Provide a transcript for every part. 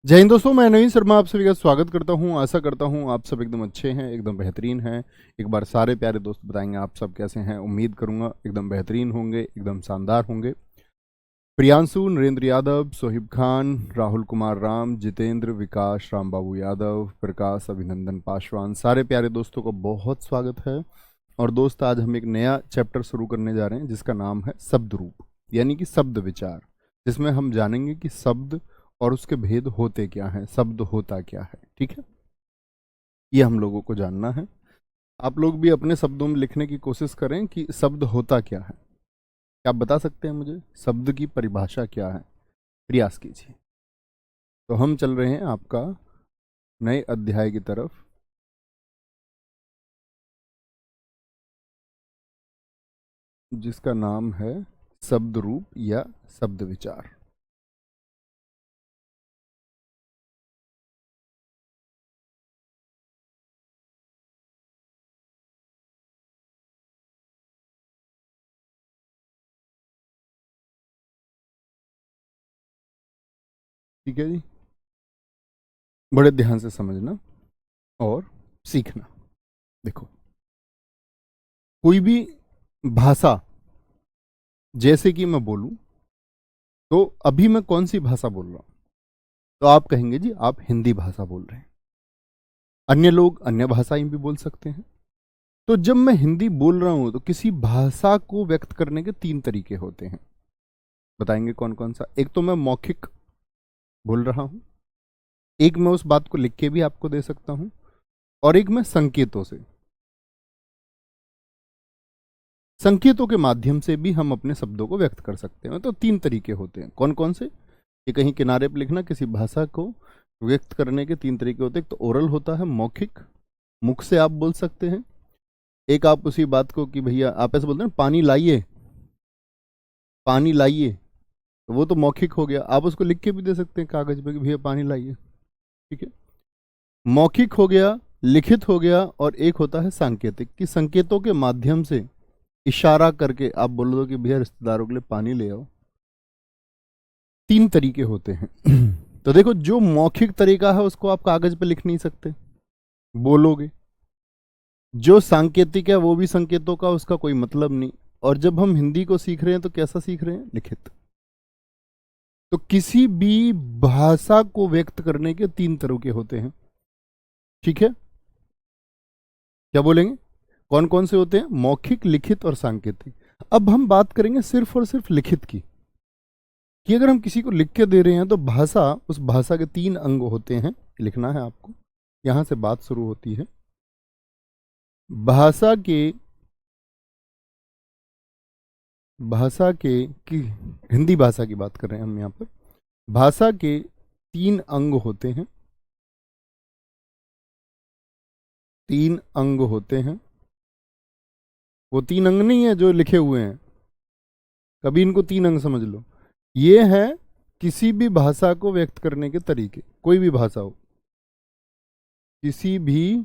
जय हिंद दोस्तों, मैं नवीन शर्मा आप सभी का स्वागत करता हूं। आशा करता हूं आप सब एकदम अच्छे हैं, एकदम बेहतरीन हैं। एक बार सारे प्यारे दोस्त बताएंगे आप सब कैसे हैं। उम्मीद करूंगा एकदम बेहतरीन होंगे, एकदम शानदार होंगे। प्रियांशु, नरेंद्र यादव, सोहिब खान, राहुल कुमार राम, जितेंद्र, विकास, राम बाबू यादव, प्रकाश, अभिनंदन पासवान, सारे प्यारे दोस्तों को बहुत स्वागत है। और दोस्त, आज हम एक नया चैप्टर शुरू करने जा रहे हैं जिसका नाम है शब्द रूप, यानी कि शब्द विचार, जिसमें हम जानेंगे कि शब्द और उसके भेद होते क्या हैं, शब्द होता क्या है। ठीक है, ये हम लोगों को जानना है। आप लोग भी अपने शब्दों में लिखने की कोशिश करें कि शब्द होता क्या है। क्या आप बता सकते हैं मुझे शब्द की परिभाषा क्या है? प्रयास कीजिए। तो हम चल रहे हैं आपका नए अध्याय की तरफ, जिसका नाम है शब्द रूप या शब्द विचार। ठीक है जी, बड़े ध्यान से समझना और सीखना। देखो, कोई भी भाषा, जैसे कि मैं बोलूं, तो अभी मैं कौन सी भाषा बोल रहा हूं, तो आप कहेंगे जी आप हिंदी भाषा बोल रहे हैं। अन्य लोग अन्य भाषाएं भी बोल सकते हैं। तो जब मैं हिंदी बोल रहा हूं तो किसी भाषा को व्यक्त करने के तीन तरीके होते हैं। बताएंगे कौन कौन सा? एक तो मैं मौखिक बोल रहा हूं, एक मैं उस बात को लिख के भी आपको दे सकता हूं, और एक मैं संकेतों से, संकेतों के माध्यम से भी हम अपने शब्दों को व्यक्त कर सकते हैं। तो तीन तरीके होते हैं। कौन कौन से? ये कहीं किनारे पर लिखना, किसी भाषा को व्यक्त करने के तीन तरीके होते हैं। एक तो ओरल होता है, मौखिक, मुख से आप बोल सकते हैं। एक आप उसी बात को कि भैया आप ऐसे बोलते हैं पानी लाइए, पानी लाइए, तो वो तो मौखिक हो गया। आप उसको लिख के भी दे सकते हैं कागज पे कि भैया पानी लाइए। ठीक है, मौखिक हो गया, लिखित हो गया, और एक होता है सांकेतिक, कि संकेतों के माध्यम से इशारा करके आप बोल दो कि भैया रिश्तेदारों के लिए पानी ले आओ। तीन तरीके होते हैं। तो देखो, जो मौखिक तरीका है उसको आप कागज पे लिख नहीं सकते, बोलोगे। जो सांकेतिक है वो भी संकेतों का, उसका कोई मतलब नहीं। और जब हम हिंदी को सीख रहे हैं तो कैसा सीख रहे हैं? लिखित। तो किसी भी भाषा को व्यक्त करने के तीन तरह के होते हैं। ठीक है, क्या बोलेंगे? कौन कौन से होते हैं? मौखिक, लिखित और सांकेतिक। अब हम बात करेंगे सिर्फ और सिर्फ लिखित की, कि अगर हम किसी को लिख के दे रहे हैं तो भाषा, उस भाषा के तीन अंग होते हैं, लिखना है आपको। यहां से बात शुरू होती है। भाषा के, भाषा के की हिंदी भाषा की बात कर रहे हैं हम यहां पर। भाषा के तीन अंग होते हैं, तीन अंग होते हैं। वो तीन अंग नहीं है जो लिखे हुए हैं, कभी इनको तीन अंग समझ लो। ये है किसी भी भाषा को व्यक्त करने के तरीके, कोई भी भाषा हो, किसी भी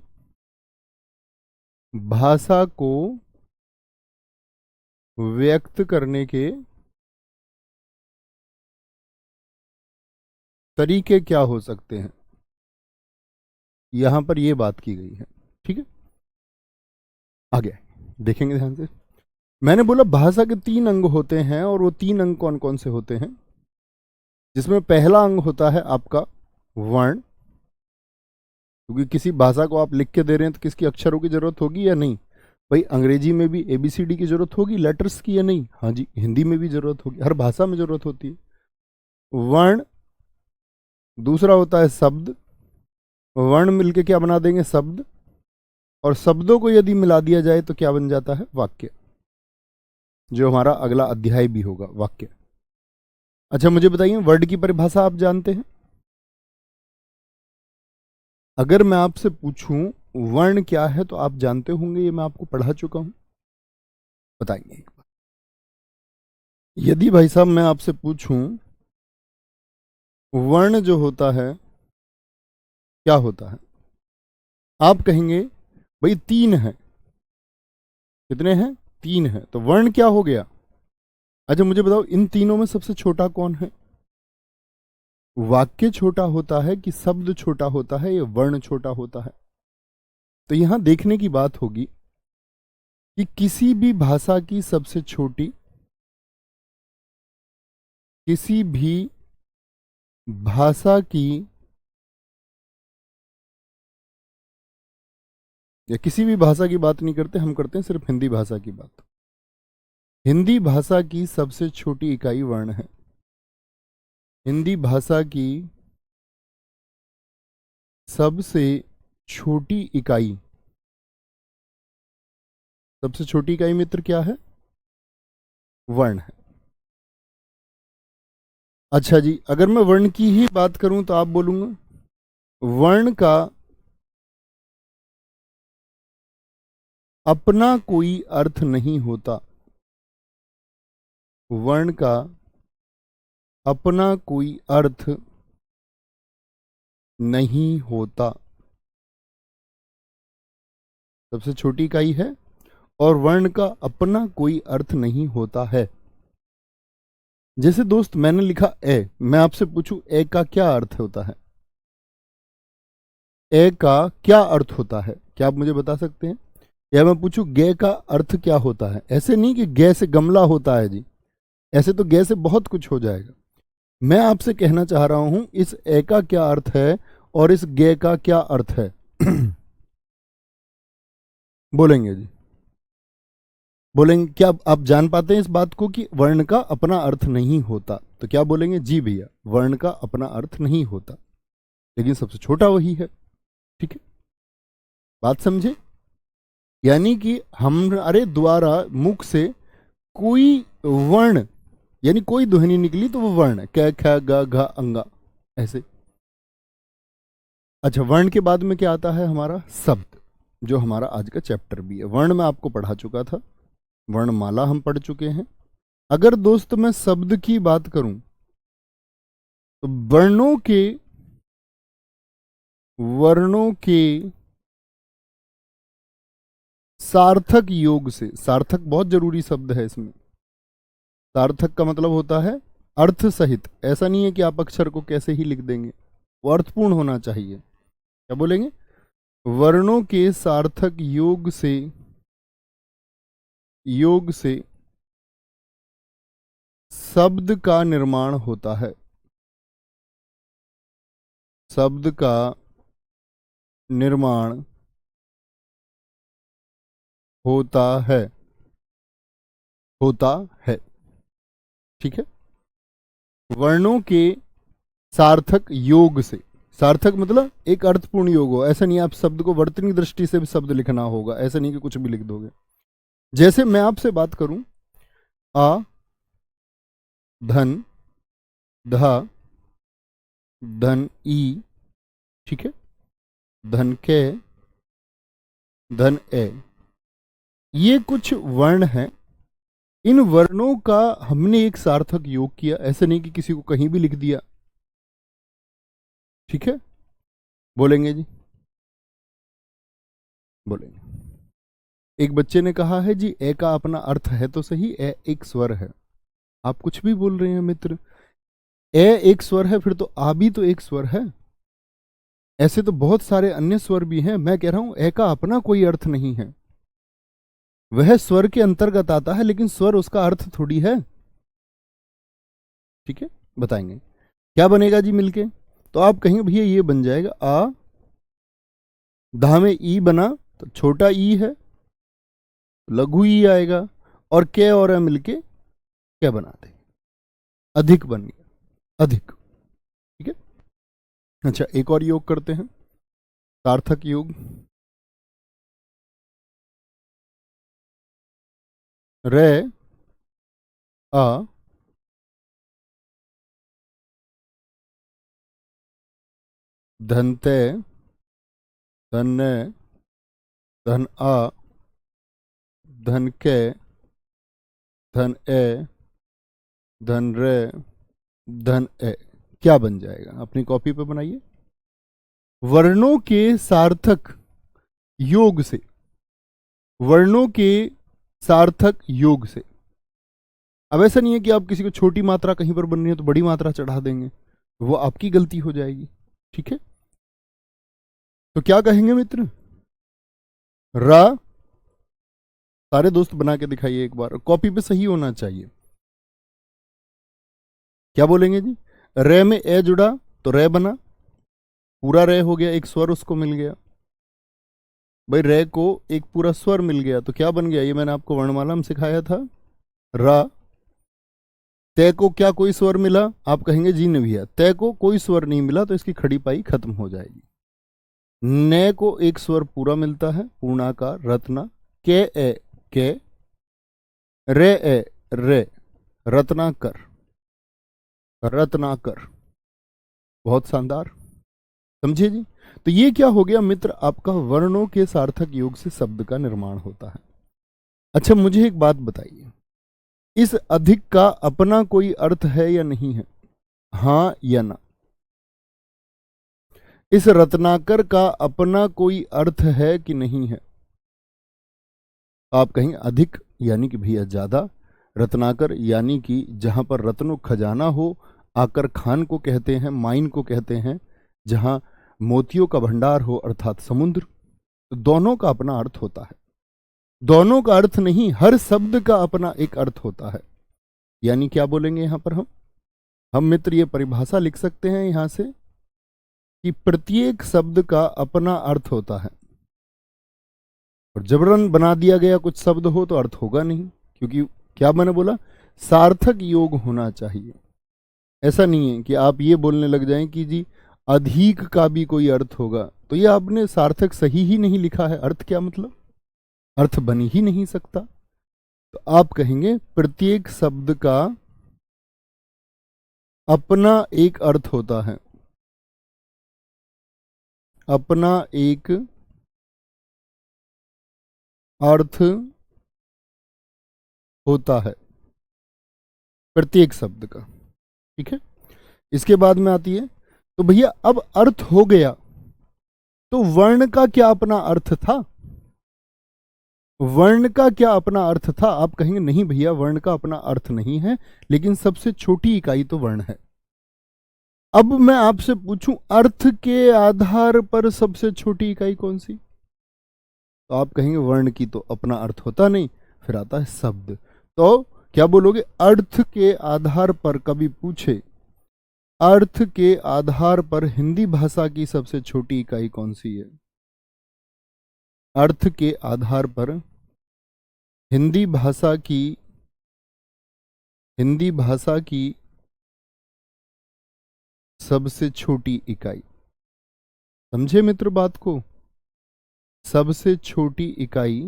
भाषा को व्यक्त करने के तरीके क्या हो सकते हैं, यहां पर ये बात की गई है। ठीक है, आगे देखेंगे ध्यान से। मैंने बोला भाषा के तीन अंग होते हैं, और वो तीन अंग कौन कौन से होते हैं? जिसमें पहला अंग होता है आपका वर्ण, क्योंकि किसी भाषा को आप लिख के दे रहे हैं तो किसकी अक्षरों की जरूरत होगी या नहीं? भाई अंग्रेजी में भी ABCD की जरूरत होगी, लेटर्स की, या नहीं? हाँ जी, हिंदी में भी जरूरत होगी, हर भाषा में जरूरत होती है वर्ण। दूसरा होता है शब्द, वर्ण मिलके क्या बना देंगे? शब्द। और शब्दों को यदि मिला दिया जाए तो क्या बन जाता है? वाक्य, जो हमारा अगला अध्याय भी होगा, वाक्य। अच्छा मुझे बताइए, वर्ड की परिभाषा आप जानते हैं? अगर मैं आपसे पूछूं वर्ण क्या है तो आप जानते होंगे, ये मैं आपको पढ़ा चुका हूं। बताएंगे एक बार। यदि भाई साहब मैं आपसे पूछूं वर्ण जो होता है क्या होता है, आप कहेंगे भाई तीन है। कितने हैं? तीन है, तो वर्ण क्या हो गया? अच्छा मुझे बताओ, इन तीनों में सबसे छोटा कौन है? वाक्य छोटा होता है कि शब्द छोटा होता है या वर्ण छोटा होता है? तो यहां देखने की बात होगी कि किसी भी भाषा की सबसे छोटी, किसी भी भाषा की या किसी भी भाषा की बात नहीं करते, हम करते हैं सिर्फ हिंदी भाषा की बात। हिंदी भाषा की सबसे छोटी इकाई वर्ण है। हिंदी भाषा की सबसे छोटी इकाई, सबसे छोटी इकाई मित्र क्या है? वर्ण है। अच्छा जी, अगर मैं वर्ण की ही बात करूं तो आप बोलूंगा वर्ण का अपना कोई अर्थ नहीं होता। वर्ण का अपना कोई अर्थ नहीं होता। सबसे छोटी इकाई है और वर्ण का अपना कोई अर्थ नहीं होता है। जैसे दोस्त मैंने लिखा ए, मैं आपसे पूछूं ए का क्या अर्थ होता है? ए का क्या अर्थ होता है? क्या आप मुझे बता सकते हैं? या मैं पूछूं गे का अर्थ क्या होता है? ऐसे नहीं कि गे से गमला होता है जी, ऐसे तो गे से बहुत कुछ हो जाएगा। मैं आपसे कहना चाह रहा हूं इस ए का क्या अर्थ है और इस गे का क्या अर्थ है? बोलेंगे जी? बोलेंगे क्या आप जान पाते हैं इस बात को कि वर्ण का अपना अर्थ नहीं होता? तो क्या बोलेंगे? जी भैया, वर्ण का अपना अर्थ नहीं होता, लेकिन सबसे छोटा वही है। ठीक है, बात समझे? यानी कि हमारे द्वारा मुख से कोई वर्ण यानी कोई ध्वनि निकली तो वो वर्ण है, क ख ग घ अंगा ऐसे। अच्छा, वर्ण के बाद में क्या आता है? हमारा शब्द, जो हमारा आज का चैप्टर भी है। वर्ण मैं आपको पढ़ा चुका था, वर्णमाला हम पढ़ चुके हैं। अगर दोस्त मैं शब्द की बात करूं तो वर्णों के सार्थक योग से, सार्थक बहुत जरूरी शब्द है इसमें। सार्थक का मतलब होता है अर्थ सहित। ऐसा नहीं है कि आप अक्षर को कैसे ही लिख देंगे, वो अर्थपूर्ण होना चाहिए। क्या बोलेंगे? वर्णों के सार्थक योग से शब्द का निर्माण होता है। शब्द का निर्माण होता है, होता है। ठीक है, वर्णों के सार्थक योग से। सार्थक मतलब एक अर्थपूर्ण योग हो। ऐसा नहीं आप शब्द को वर्तनी दृष्टि से भी शब्द लिखना होगा, ऐसा नहीं कि कुछ भी लिख दोगे। जैसे मैं आपसे बात करूं आ धन धा धन ई, ठीक है, धन के धन ए, ये कुछ वर्ण हैं। इन वर्णों का हमने एक सार्थक योग किया, ऐसे नहीं कि किसी को कहीं भी लिख दिया। ठीक है, बोलेंगे जी? बोलेंगे। एक बच्चे ने कहा है जी ए का अपना अर्थ है तो सही, ए एक स्वर है। आप कुछ भी बोल रहे हैं मित्र, ए एक स्वर है, फिर तो आ भी तो एक स्वर है। ऐसे तो बहुत सारे अन्य स्वर भी हैं। मैं कह रहा हूं ए का अपना कोई अर्थ नहीं है, वह स्वर के अंतर्गत आता है, लेकिन स्वर उसका अर्थ थोड़ी है। ठीक है, बताएंगे क्या बनेगा जी मिलके। तो आप कहेंगे भैया ये बन जाएगा आ, धा में ई बना तो छोटा ई है, लघु ई आएगा, और के और ए मिलके क्या बनाते? अधिक बन गया, अधिक। ठीक है, अच्छा एक और योग करते हैं, सार्थक योग। रे आ धनते धन्य धन आ धन के धन ए धन रे धन ए, क्या बन जाएगा? अपनी कॉपी पे बनाइए। वर्णों के सार्थक योग से, वर्णों के सार्थक योग से। अब ऐसा नहीं है कि आप किसी को छोटी मात्रा कहीं पर बन रही है तो बड़ी मात्रा चढ़ा देंगे, वो आपकी गलती हो जाएगी। ठीक है, तो क्या कहेंगे मित्र? रा, सारे दोस्त बना के दिखाइए एक बार, कॉपी पे सही होना चाहिए। क्या बोलेंगे जी? रे में ए जुड़ा तो रे बना, पूरा रे हो गया, एक स्वर उसको मिल गया। भाई रे को एक पूरा स्वर मिल गया तो क्या बन गया? ये मैंने आपको वर्णमाला में सिखाया था, रा। तय को क्या कोई स्वर मिला? आप कहेंगे जी नहीं भैया, तय को कोई स्वर नहीं मिला तो इसकी खड़ी पाई खत्म हो जाएगी। न को एक स्वर पूरा मिलता है, पूर्णाकार रत्ना, के ए के, रे ए रे, रत्नाकर, रत्नाकर। बहुत शानदार, समझे जी? तो ये क्या हो गया मित्र? आपका वर्णों के सार्थक योग से शब्द का निर्माण होता है। अच्छा मुझे एक बात बताइए, इस अधिक का अपना कोई अर्थ है या नहीं है? हाँ या ना? इस रत्नाकर का अपना कोई अर्थ है कि नहीं है? आप कहेंगे अधिक यानी कि भैया ज्यादा, रत्नाकर यानी कि जहां पर रत्नों खजाना हो, आकर खान को कहते हैं, माइन को कहते हैं, जहां मोतियों का भंडार हो अर्थात समुद्र। तो दोनों का अपना अर्थ होता है, दोनों का अर्थ नहीं, हर शब्द का अपना एक अर्थ होता है। यानी क्या बोलेंगे यहां पर हम मित्र ये परिभाषा लिख सकते हैं यहां से कि प्रत्येक शब्द का अपना अर्थ होता है, और जबरन बना दिया गया कुछ शब्द हो तो अर्थ होगा नहीं, क्योंकि क्या मैंने बोला, सार्थक योग होना चाहिए। ऐसा नहीं है कि आप ये बोलने लग जाएं कि जी अधिक का भी कोई अर्थ होगा, तो ये आपने सार्थक सही ही नहीं लिखा है। अर्थ क्या मतलब? अर्थ बन ही नहीं सकता। तो आप कहेंगे प्रत्येक शब्द का अपना एक अर्थ होता है, अपना एक अर्थ होता है प्रत्येक शब्द का। ठीक है, इसके बाद में आती है, तो भैया अब अर्थ हो गया तो वर्ण का क्या अपना अर्थ था? वर्ण का क्या अपना अर्थ था? आप कहेंगे नहीं भैया, वर्ण का अपना अर्थ नहीं है, लेकिन सबसे छोटी इकाई तो वर्ण है। अब मैं आपसे पूछूं, अर्थ के आधार पर सबसे छोटी इकाई कौन सी? तो आप कहेंगे वर्ण की तो अपना अर्थ होता नहीं, फिर आता है शब्द। तो क्या बोलोगे? अर्थ के आधार पर, कभी पूछे अर्थ के आधार पर हिंदी भाषा की सबसे छोटी इकाई कौन सी है? अर्थ के आधार पर हिंदी भाषा की, हिंदी भाषा की सबसे छोटी इकाई, समझे मित्र बात को? सबसे छोटी इकाई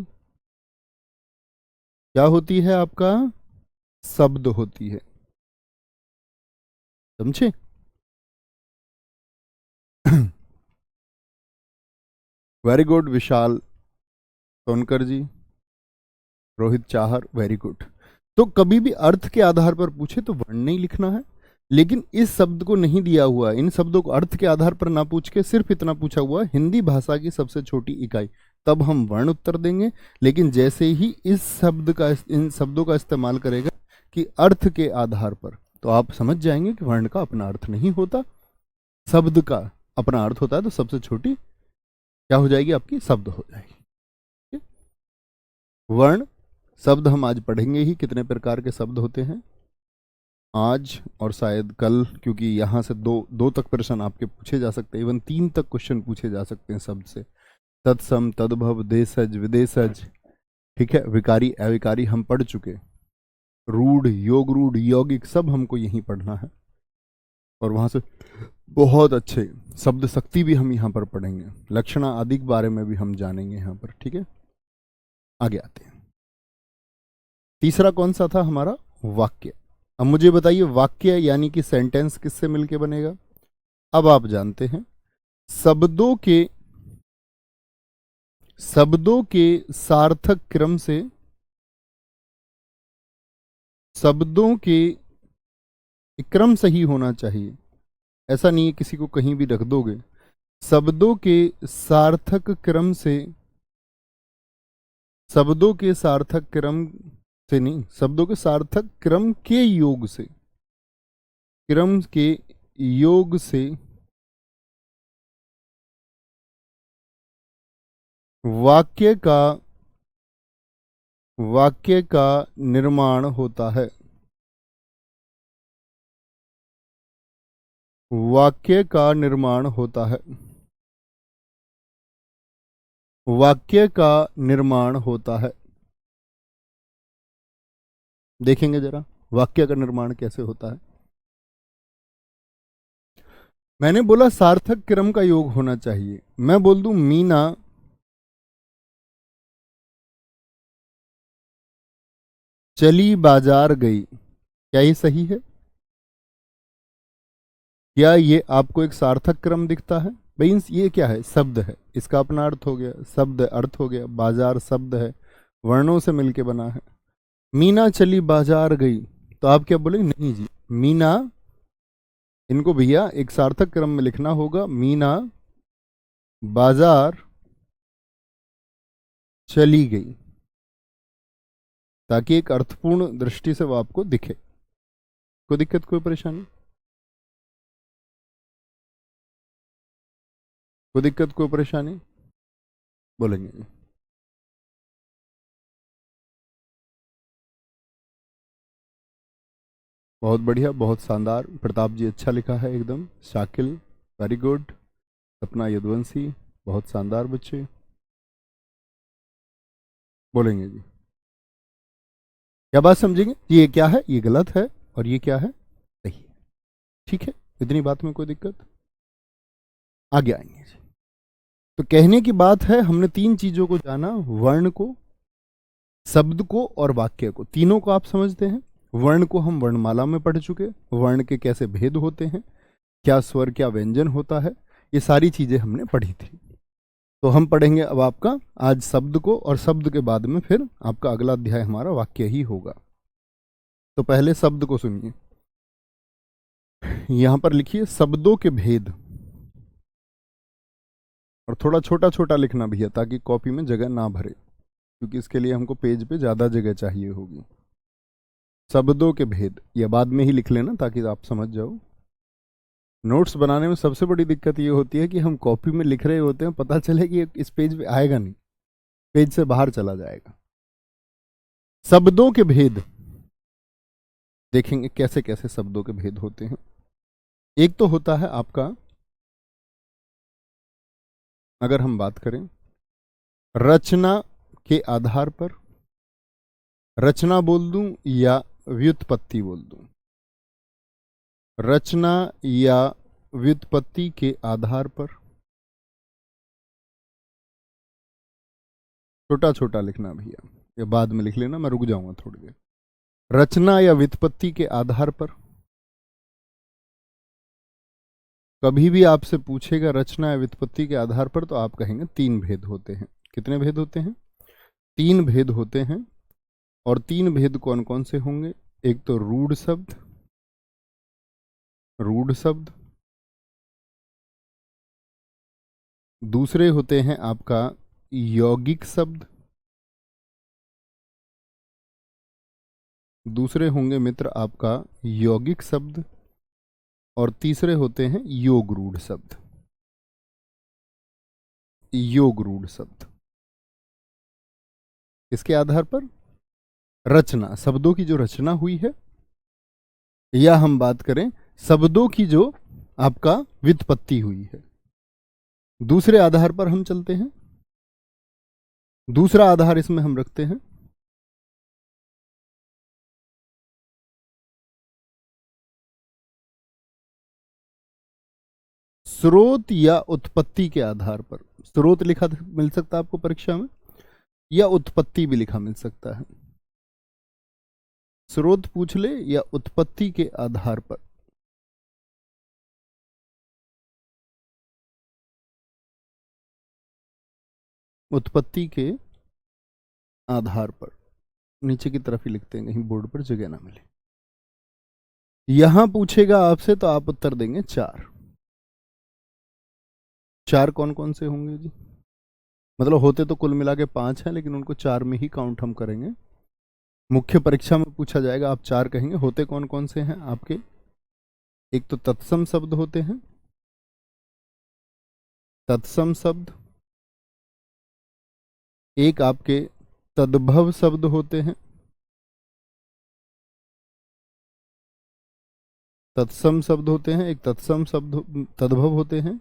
क्या होती है? आपका शब्द होती है, समझे? वेरी गुड विशाल सोनकर जी, रोहित चाहर, वेरी गुड। तो कभी भी अर्थ के आधार पर पूछे तो वर्ण नहीं लिखना है, लेकिन इस शब्द को नहीं दिया हुआ, इन शब्दों को अर्थ के आधार पर ना पूछ के सिर्फ इतना पूछा हुआ हिंदी भाषा की सबसे छोटी इकाई, तब हम वर्ण उत्तर देंगे। लेकिन जैसे ही इस शब्द का, इन शब्दों का इस्तेमाल करेगा कि अर्थ के आधार पर, तो आप समझ जाएंगे कि वर्ण का अपना अर्थ नहीं होता, शब्द का अपना अर्थ होता है। तो सबसे छोटी क्या हो जाएगी? आपकी शब्द हो जाएगी। वर्ण शब्द हम आज पढ़ेंगे ही, कितने प्रकार के शब्द होते हैं आज और शायद कल, क्योंकि यहाँ से दो तक प्रश्न आपके पूछे जा सकते हैं, इवन 3 तक क्वेश्चन पूछे जा सकते हैं शब्द से। तत्सम, तद्भव, देशज, विदेशज, ठीक है, विकारी अविकारी हम पढ़ चुके, रूढ़, योग रूढ़, यौगिक, सब हमको यहीं पढ़ना है। और वहां से बहुत अच्छे शब्द शक्ति भी हम यहाँ पर पढ़ेंगे, लक्षणा आदि के बारे में भी हम जानेंगे यहाँ पर। ठीक है, आगे आते हैं। तीसरा कौन सा था हमारा? वाक्य। अब मुझे बताइए वाक्य यानी कि सेंटेंस किससे मिलके बनेगा? अब आप जानते हैं शब्दों के सार्थक क्रम से, शब्दों के क्रम सही होना चाहिए। ऐसा नहीं है किसी को कहीं भी रख दोगे, शब्दों के सार्थक क्रम से, शब्दों के सार्थक क्रम से नहीं, शब्दों के सार्थक क्रम के योग से, क्रम के योग से वाक्य का निर्माण होता है। वाक्य का निर्माण होता है। वाक्य का निर्माण होता है। देखेंगे जरा वाक्य का निर्माण कैसे होता है। मैंने बोला सार्थक क्रम का योग होना चाहिए। मैं बोल दूं मीना चली बाजार गई, क्या ये सही है? क्या ये आपको एक सार्थक क्रम दिखता है? भाई ये क्या है? शब्द है, इसका अपना अर्थ हो गया, शब्द अर्थ हो गया, बाजार शब्द है, वर्णों से मिलके बना है। मीना चली बाजार गई, तो आप क्या बोलेंगे? नहीं जी, मीना, इनको भैया एक सार्थक क्रम में लिखना होगा। मीना बाजार चली गई, ताकि एक अर्थपूर्ण दृष्टि से वो आपको दिखे। कोई दिक्कत, कोई परेशानी? कोई दिक्कत, कोई परेशानी? बोलेंगे। बहुत बढ़िया, बहुत शानदार। प्रताप जी अच्छा लिखा है एकदम। Shakil very good. सपना यदुवंशी बहुत शानदार बच्चे। बोलेंगे जी। क्या बात समझेंगे? ये क्या है, ये गलत है, और ये क्या है, सही है। ठीक है, इतनी बात में कोई दिक्कत? आगे आएंगे जी। तो कहने की बात है, हमने तीन चीजों को जाना, वर्ण को, शब्द को और वाक्य को। तीनों को आप समझते हैं। वर्ण को हम वर्णमाला में पढ़ चुके, वर्ण के कैसे भेद होते हैं, क्या स्वर क्या व्यंजन होता है, ये सारी चीजें हमने पढ़ी थी। तो हम पढ़ेंगे अब आपका आज शब्द को, और शब्द के बाद में फिर आपका अगला अध्याय हमारा वाक्य ही होगा। तो पहले शब्द को सुनिए। यहां पर लिखिए शब्दों के भेद, और थोड़ा छोटा छोटा लिखना भैया, ताकि कॉपी में जगह ना भरे, क्योंकि इसके लिए हमको पेज पे ज्यादा जगह चाहिए होगी। शब्दों के भेद, यह बाद में ही लिख लेना ताकि आप समझ जाओ। नोट्स बनाने में सबसे बड़ी दिक्कत ये होती है कि हम कॉपी में लिख रहे होते हैं, पता चले कि इस पेज पे आएगा नहीं, पेज से बाहर चला जाएगा। शब्दों के भेद देखेंगे कैसे कैसे शब्दों के भेद होते हैं। एक तो होता है आपका, अगर हम बात करें रचना के आधार पर, रचना बोल दूं या व्युत्पत्ति बोल दूं, रचना या व्युत्पत्ति के आधार पर, छोटा छोटा लिखना भैया, ये बाद में लिख लेना, मैं रुक जाऊंगा थोड़ी देर। रचना या व्युत्पत्ति के आधार पर, कभी भी आपसे पूछेगा रचना या व्युत्पत्ति के आधार पर, तो आप कहेंगे तीन भेद होते हैं। कितने भेद होते हैं? तीन भेद होते हैं। और तीन भेद कौन कौन से होंगे? एक तो रूढ़ शब्द, रूढ़ शब्द, दूसरे होते हैं आपका यौगिक शब्द, दूसरे होंगे मित्र आपका यौगिक शब्द, और तीसरे होते हैं योग रूढ़ शब्द। योग रूढ़ शब्द इसके आधार पर रचना, शब्दों की जो रचना हुई है, या हम बात करें शब्दों की जो आपका व्युत्पत्ति हुई है। दूसरे आधार पर हम चलते हैं, दूसरा आधार इसमें हम रखते हैं स्रोत या उत्पत्ति के आधार पर। स्रोत लिखा मिल सकता है आपको परीक्षा में, या उत्पत्ति भी लिखा मिल सकता है। स्रोत पूछ ले या उत्पत्ति के आधार पर। उत्पत्ति के आधार पर नीचे की तरफ ही लिखते हैं, कहीं बोर्ड पर जगह ना मिले। यहां पूछेगा आपसे तो आप उत्तर देंगे चार। चार कौन कौन से होंगे जी? मतलब होते तो कुल मिला के पांच हैं, लेकिन उनको चार में ही काउंट हम करेंगे। मुख्य परीक्षा में पूछा जाएगा, आप चार कहेंगे। होते कौन कौन से हैं आपके? एक तो तत्सम शब्द होते हैं, तत्सम शब्द, एक आपके तद्भव शब्द होते हैं, तत्सम शब्द होते हैं, एक तत्सम शब्द तद्भव होते हैं,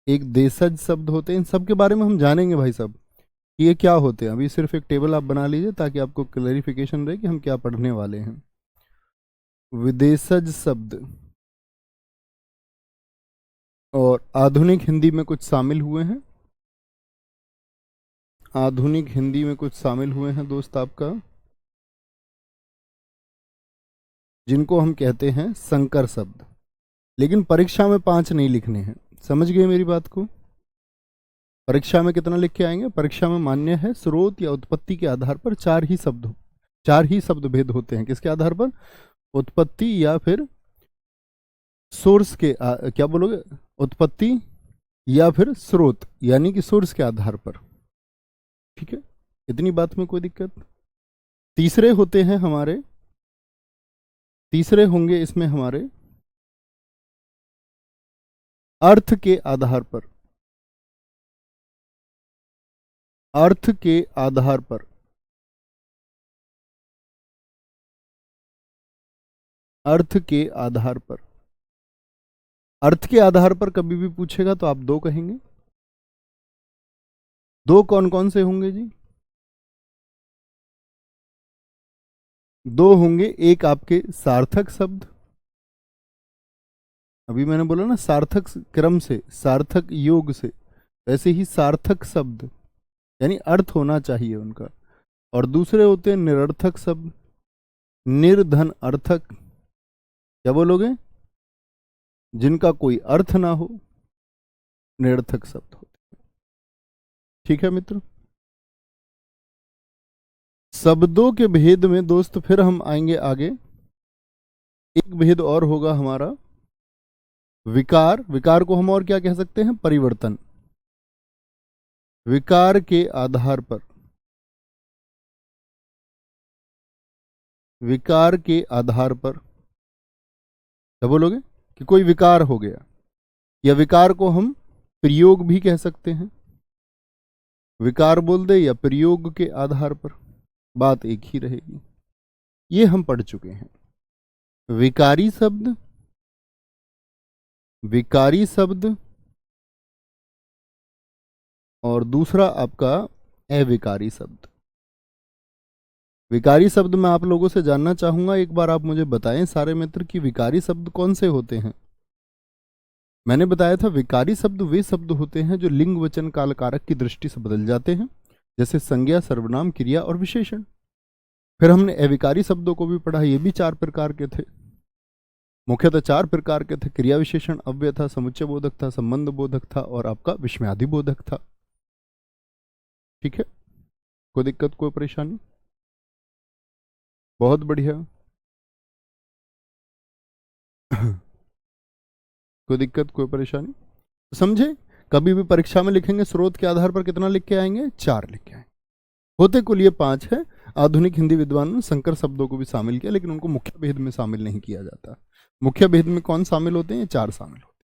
एक देशज शब्द होते हैं। इन सब के बारे में हम जानेंगे भाई साहब कि ये क्या होते हैं। अभी सिर्फ एक टेबल आप बना लीजिए ताकि आपको क्लैरिफिकेशन रहे कि हम क्या पढ़ने वाले हैं। विदेशज शब्द और आधुनिक हिंदी में कुछ शामिल हुए हैं, आधुनिक हिंदी में कुछ शामिल हुए हैं दोस्त आपका, जिनको हम कहते हैं संकर शब्द। लेकिन परीक्षा में 5 नहीं लिखने हैं, समझ गए मेरी बात को। परीक्षा में कितना लिख के आएंगे? परीक्षा में मान्य है स्रोत या उत्पत्ति के आधार पर 4 ही शब्द भेद होते हैं। किसके आधार पर? उत्पत्ति या फिर सोर्स के क्या बोलोगे? उत्पत्ति या फिर स्रोत, यानी कि सोर्स के आधार पर। ठीक है, इतनी बात में कोई दिक्कत? तीसरे होते हैं हमारे, तीसरे होंगे इसमें हमारे अर्थ के आधार पर, अर्थ के आधार पर, अर्थ के आधार पर, अर्थ के आधार पर कभी भी पूछेगा तो आप 2 कहेंगे। 2 कौन कौन से होंगे जी? 2 होंगे, एक आपके सार्थक शब्द, अभी मैंने बोला ना सार्थक क्रम से, सार्थक योग से, वैसे ही सार्थक शब्द यानी अर्थ होना चाहिए उनका। और दूसरे होते हैं निरर्थक शब्द, निर्धन अर्थक, क्या बोलोगे? जिनका कोई अर्थ ना हो, निरर्थक शब्द होते हैं। ठीक है मित्र, शब्दों के भेद में दोस्त फिर हम आएंगे आगे। एक भेद और होगा हमारा विकार। विकार को हम और क्या कह सकते हैं? परिवर्तन। विकार के आधार पर, विकार के आधार पर क्या बोलोगे? कि कोई विकार हो गया, या विकार को हम प्रयोग भी कह सकते हैं। विकार बोल दे या प्रयोग के आधार पर, बात एक ही रहेगी। ये हम पढ़ चुके हैं। विकारी शब्द, विकारी शब्द, और दूसरा आपका अविकारी शब्द। विकारी शब्द मैं आप लोगों से जानना चाहूंगा, एक बार आप मुझे बताएं सारे मित्र कि विकारी शब्द कौन से होते हैं। मैंने बताया था विकारी शब्द वे शब्द होते हैं जो लिंग वचन काल कारक की दृष्टि से बदल जाते हैं, जैसे संज्ञा, सर्वनाम, क्रिया और विशेषण। फिर हमने अविकारी शब्दों को भी पढ़ा, ये भी 4 प्रकार के थे, मुख्यतः 4 प्रकार के थे। क्रिया विशेषण अव्यय था, समुच्चय बोधक था, संबंध बोधक था और आपका विस्मयादि बोधक था। ठीक है, कोई दिक्कत, कोई परेशानी? बहुत बढ़िया। कोई दिक्कत, कोई परेशानी? समझे? कभी भी परीक्षा में लिखेंगे स्रोत के आधार पर कितना लिख के आएंगे? 4 लिख के आएंगे। होते कुल ये 5 है। आधुनिक हिंदी विद्वानों ने संकर शब्दों को भी शामिल किया, लेकिन उनको मुख्य भेद में शामिल नहीं किया जाता। मुख्य भेद में कौन शामिल होते हैं? 4 शामिल होते हैं।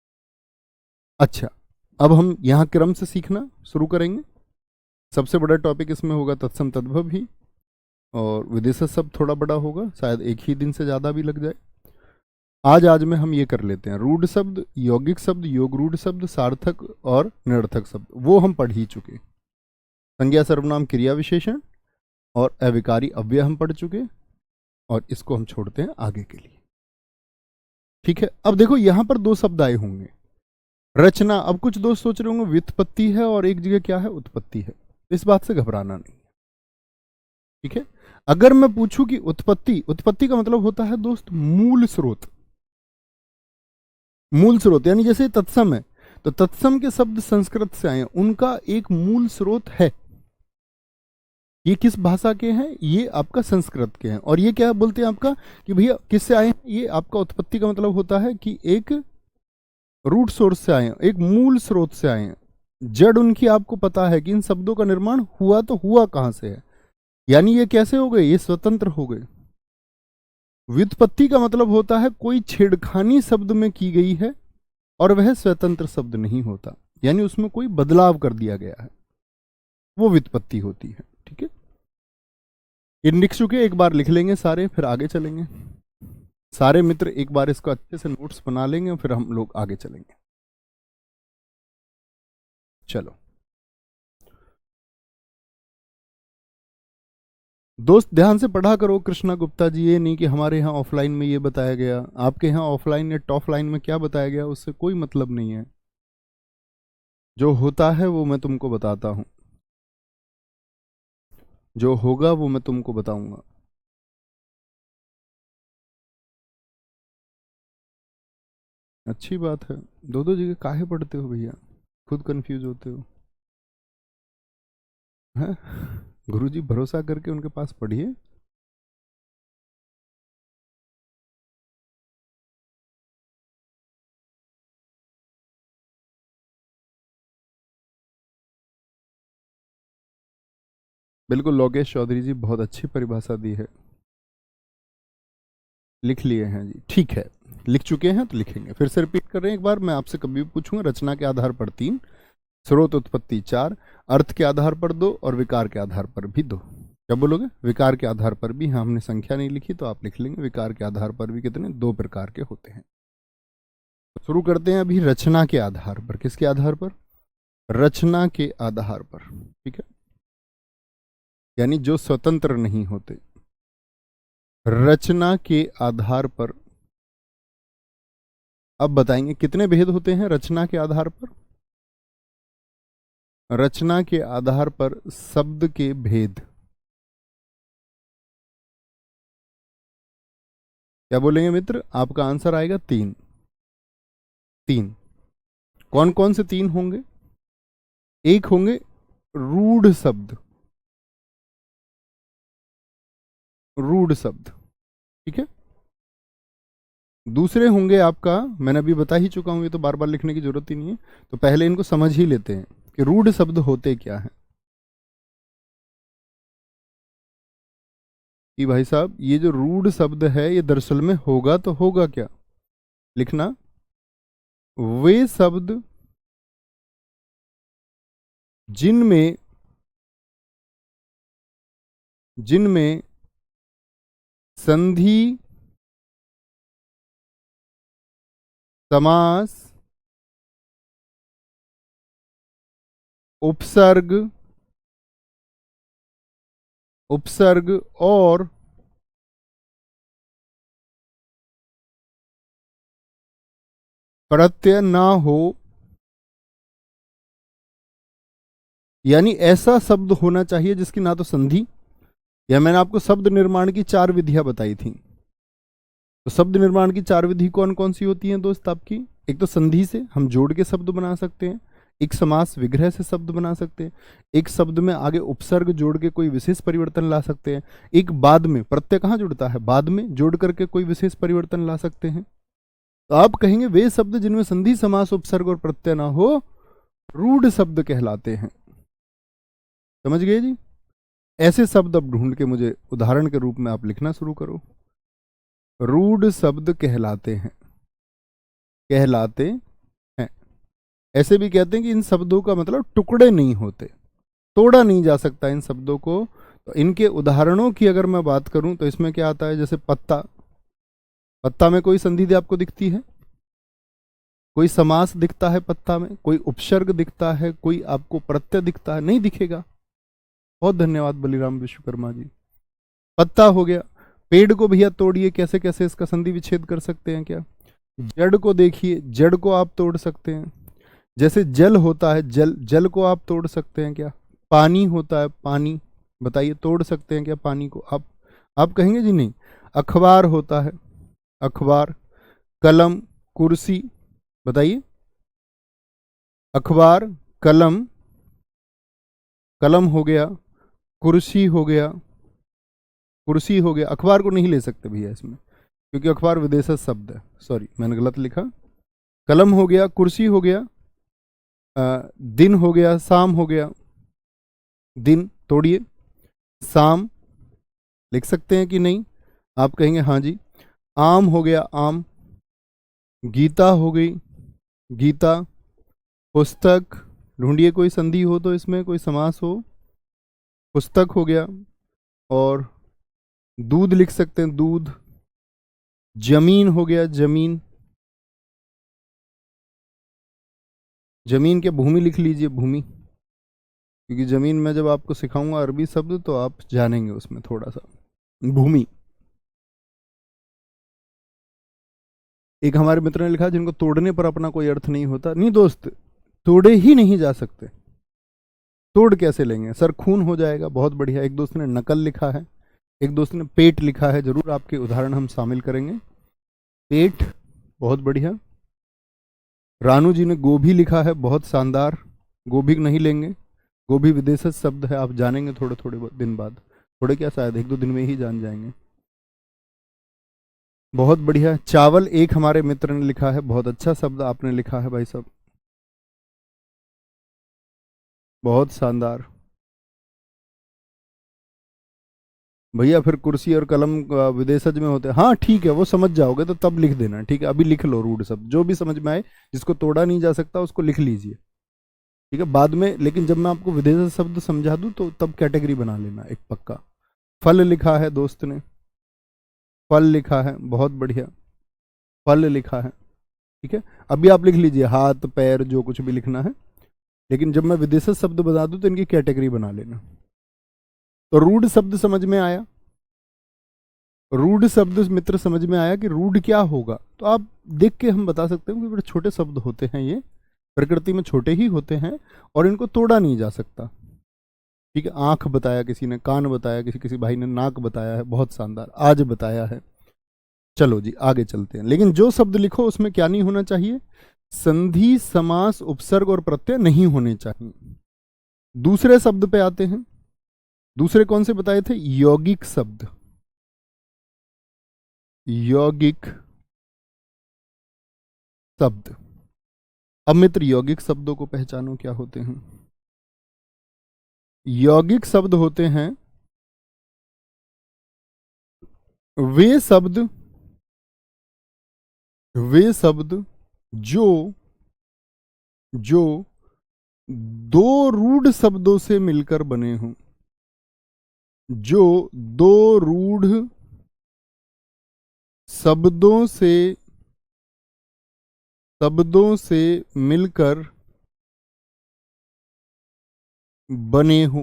अच्छा, अब हम यहां क्रम से सीखना शुरू करेंगे। सबसे बड़ा टॉपिक इसमें होगा तत्सम तद्भव ही, और विदेशज शब्द थोड़ा बड़ा होगा, शायद एक ही दिन से ज्यादा भी लग जाए। आज में हम ये कर लेते हैं रूढ़ शब्द, यौगिक शब्द, योग रूढ़ शब्द, सार्थक और निरर्थक शब्द, वो हम पढ़ ही चुके। संज्ञा, सर्वनाम, क्रिया विशेषण और अविकारी अव्यय हम पढ़ चुके, और इसको हम छोड़ते हैं आगे के लिए। ठीक है, अब देखो यहां पर 2 शब्द आए होंगे, रचना। अब कुछ दोस्त सोच रहे होंगे व्युत्पत्ति है और एक जगह क्या है? उत्पत्ति है। इस बात से घबराना नहीं। ठीक है, अगर मैं पूछूं कि उत्पत्ति, उत्पत्ति का मतलब होता है दोस्त मूल स्रोत। मूल स्रोत यानी जैसे तत्सम है, तो तत्सम के शब्द संस्कृत से आए, उनका एक मूल स्रोत है। ये किस भाषा के हैं? ये आपका संस्कृत के हैं। और ये क्या बोलते हैं आपका कि भैया किससे आए हैं? ये आपका उत्पत्ति का मतलब होता है कि एक रूट सोर्स से आए, एक मूल स्रोत से आए हैं। जड़ उनकी आपको पता है कि इन शब्दों का निर्माण हुआ तो हुआ कहां से है, यानी ये कैसे हो गए? ये स्वतंत्र हो गए। व्युत्पत्ति का मतलब होता है कोई छेड़खानी शब्द में की गई है और वह स्वतंत्र शब्द नहीं होता, यानी उसमें कोई बदलाव कर दिया गया है, वो व्युत्पत्ति होती है। ठीक है, इन निक्षु के एक बार लिख लेंगे सारे, फिर आगे चलेंगे। सारे मित्र एक बार इसको अच्छे से नोट्स बना लेंगे, फिर हम लोग आगे चलेंगे। चलो दोस्त, ध्यान से पढ़ा करो कृष्णा गुप्ता जी, ये नहीं कि हमारे यहाँ ऑफलाइन में ये बताया गया, आपके यहाँ ऑफलाइन या टॉफलाइन में क्या बताया गया उससे कोई मतलब नहीं है। जो होता है वो मैं तुमको बताता हूँ, जो होगा वो मैं तुमको बताऊंगा। अच्छी बात है, दो दो जगह काहे पढ़ते हो भैया, खुद कंफ्यूज होते हो हैं? गुरुजी भरोसा करके उनके पास पढ़िए। बिल्कुल, लोकेश चौधरी जी बहुत अच्छी परिभाषा दी है। लिख लिए हैं जी, ठीक है, लिख चुके हैं तो लिखेंगे, फिर से रिपीट कर रहे हैं एक बार। मैं आपसे कभी भी पूछूंगा, रचना के आधार पर 3, स्रोत उत्पत्ति 4, अर्थ के आधार पर 2 और विकार के आधार पर भी 2। क्या बोलोगे? विकार के आधार पर भी, हाँ हमने संख्या नहीं लिखी तो आप लिख लेंगे, विकार के आधार पर भी कितने? 2 प्रकार के होते हैं। शुरू करते हैं अभी रचना के आधार पर। किसके आधार पर? रचना के आधार पर। ठीक है, यानी जो स्वतंत्र नहीं होते। रचना के आधार पर अब बताएंगे कितने भेद होते हैं रचना के आधार पर। रचना के आधार पर शब्द के भेद। क्या बोलेंगे मित्र? आपका आंसर आएगा 3। 3 कौन कौन से 3 होंगे? एक होंगे रूढ़ शब्द, रूढ़ शब्द। ठीक है, दूसरे होंगे आपका, मैंने अभी बता ही चुका हूं, ये तो बार बार लिखने की जरूरत ही नहीं है, तो पहले इनको समझ ही लेते हैं कि रूढ़ शब्द होते क्या हैं। कि भाई साहब ये जो रूढ़ शब्द है ये दरअसल में होगा तो होगा क्या? लिखना, वे शब्द जिनमें जिनमें संधि, समास, उपसर्ग, उपसर्ग और प्रत्यय ना हो, यानी ऐसा शब्द होना चाहिए जिसकी ना तो संधि, या मैंने आपको शब्द निर्माण की 4 विधियां बताई थी, तो शब्द निर्माण की 4 विधि कौन कौन सी होती हैं दोस्त आपकी? एक तो संधि से हम जोड़ के शब्द बना सकते हैं, एक समास विग्रह से शब्द बना सकते हैं, एक शब्द में आगे उपसर्ग जोड़ के कोई विशेष परिवर्तन ला सकते हैं, एक बाद में, प्रत्यय कहाँ जुड़ता है? बाद में जोड़ करके कोई विशेष परिवर्तन ला सकते हैं। तो आप कहेंगे वे शब्द जिनमें संधि, समास, उपसर्ग और प्रत्यय ना हो रूढ़ शब्द कहलाते हैं। समझ गए जी? ऐसे शब्द अब ढूंढ के मुझे उदाहरण के रूप में आप लिखना शुरू करो। रूढ़ शब्द कहलाते हैं, कहलाते हैं। ऐसे भी कहते हैं कि इन शब्दों का मतलब टुकड़े नहीं होते, तोड़ा नहीं जा सकता इन शब्दों को। तो इनके उदाहरणों की अगर मैं बात करूं तो इसमें क्या आता है? जैसे पत्ता, पत्ता में कोई संधि आपको दिखती है? कोई समास दिखता है पत्ता में? कोई उपसर्ग दिखता है? कोई आपको प्रत्यय दिखता है? नहीं दिखेगा। बहुत धन्यवाद बलिराम विश्वकर्मा जी। पत्ता हो गया। पेड़ को भैया तोड़िए, कैसे कैसे इसका संधि विच्छेद कर सकते हैं क्या? जड़ को देखिए, जड़ को आप तोड़ सकते हैं। जैसे जल होता है, जल, जल को आप तोड़ सकते हैं क्या? पानी होता है, पानी, बताइए तोड़ सकते हैं क्या पानी को? आप कहेंगे जी नहीं। अखबार होता है, अखबार। कलम, कुर्सी, बताइए। अखबार, कलम, कलम हो गया, कुर्सी हो गया, कुर्सी हो गया। अखबार को नहीं ले सकते भैया इसमें, क्योंकि अखबार विदेशज शब्द है, सॉरी मैंने गलत लिखा। कलम हो गया, कुर्सी हो गया, दिन हो गया, शाम हो गया। दिन तोड़िए, शाम लिख सकते हैं कि नहीं? आप कहेंगे हाँ जी। आम हो गया आम, गीता हो गई गीता, पुस्तक, ढूंढिए कोई संधि हो तो इसमें कोई समास हो, पुस्तक हो गया, और दूध लिख सकते हैं दूध, जमीन हो गया जमीन, जमीन के भूमि लिख लीजिए भूमि, क्योंकि जमीन में जब आपको सिखाऊंगा अरबी शब्द तो आप जानेंगे उसमें थोड़ा सा। भूमि। एक हमारे मित्र ने लिखा जिनको तोड़ने पर अपना कोई अर्थ नहीं होता। नहीं दोस्त, तोड़े ही नहीं जा सकते, तोड़ कैसे लेंगे सर, खून हो जाएगा। बहुत बढ़िया। एक दोस्त ने नकल लिखा है, एक दोस्त ने पेट लिखा है, जरूर आपके उदाहरण हम शामिल करेंगे। पेट, बहुत बढ़िया। रानू जी ने गोभी लिखा है, बहुत शानदार। गोभी नहीं लेंगे, गोभी विदेशी शब्द है, आप जानेंगे थोड़े थोड़े दिन बाद, थोड़े क्या शायद 1-2 दिन में ही जान जाएंगे। बहुत बढ़िया। चावल एक हमारे मित्र ने लिखा है, बहुत अच्छा शब्द आपने लिखा है भाई साहब, बहुत शानदार। भैया फिर कुर्सी और कलम विदेशज में होते हैं, हाँ ठीक है, वो समझ जाओगे तो तब लिख देना, ठीक है। अभी लिख लो रूढ़ शब्द जो भी समझ में आए, जिसको तोड़ा नहीं जा सकता उसको लिख लीजिए, ठीक है, बाद में। लेकिन जब मैं आपको विदेशज शब्द समझा दूं तो तब कैटेगरी बना लेना एक पक्का। फल लिखा है दोस्त ने, फल लिखा है, बहुत बढ़िया, फल लिखा है, ठीक है। अभी आप लिख लीजिए हाथ पैर जो कुछ भी लिखना है, लेकिन जब मैं विदेशज शब्द बता दूं तो इनकी कैटेगरी बना लेना। तो रूढ़ शब्द समझ में आया, रूढ़ शब्द मित्र समझ में आया कि रूढ़ क्या होगा। तो आप देख के हम बता सकते हैं कि बड़े छोटे शब्द होते हैं ये, प्रकृति में छोटे ही होते हैं और इनको तोड़ा नहीं जा सकता, ठीक है। आंख बताया किसी ने, कान बताया, किसी भाई ने नाक बताया है, बहुत शानदार, आज बताया है। चलो जी आगे चलते हैं। लेकिन जो शब्द लिखो उसमें क्या नहीं होना चाहिए, संधि समास उपसर्ग और प्रत्यय नहीं होने चाहिए। दूसरे शब्द पे आते हैं। दूसरे कौन से बताए थे, यौगिक शब्द, यौगिक शब्द। अब मित्र यौगिक शब्दों को पहचानो क्या होते हैं। यौगिक शब्द होते हैं वे शब्द जो जो दो रूढ़ शब्दों से मिलकर बने हों, जो दो रूढ़ शब्दों से मिलकर बने हों।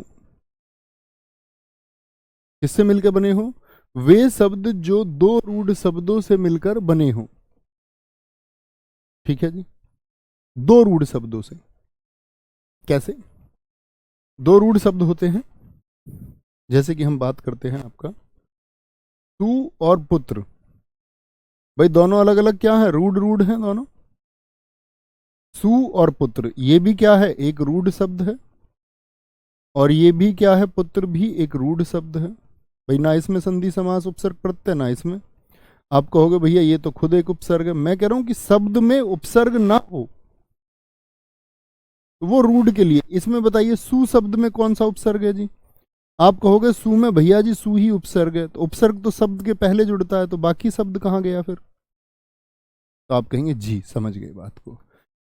किससे मिलकर बने हों, वे शब्द जो दो रूढ़ शब्दों से मिलकर बने हों, ठीक है जी। दो रूढ़ शब्दों से, कैसे दो रूढ़ शब्द होते हैं, जैसे कि हम बात करते हैं आपका तू और पुत्र, भाई दोनों अलग अलग क्या है, रूढ़ रूढ़ हैं दोनों। सु और पुत्र, ये भी क्या है, एक रूढ़ शब्द है, और ये भी क्या है, पुत्र भी एक रूढ़ शब्द है। भाई ना इसमें संधि समास उपसर्ग प्रत्यय, ना इसमें। आप कहोगे भैया ये तो खुद एक उपसर्ग है। मैं कह रहा हूं कि शब्द में उपसर्ग ना हो तो वो रूढ़ के लिए। इसमें बताइए सु शब्द में कौन सा उपसर्ग है जी। आप कहोगे सु में, भैया जी सु ही उपसर्ग है, तो उपसर्ग तो शब्द के पहले जुड़ता है, तो बाकी शब्द कहां गया फिर। तो आप कहेंगे जी समझ गए बात को,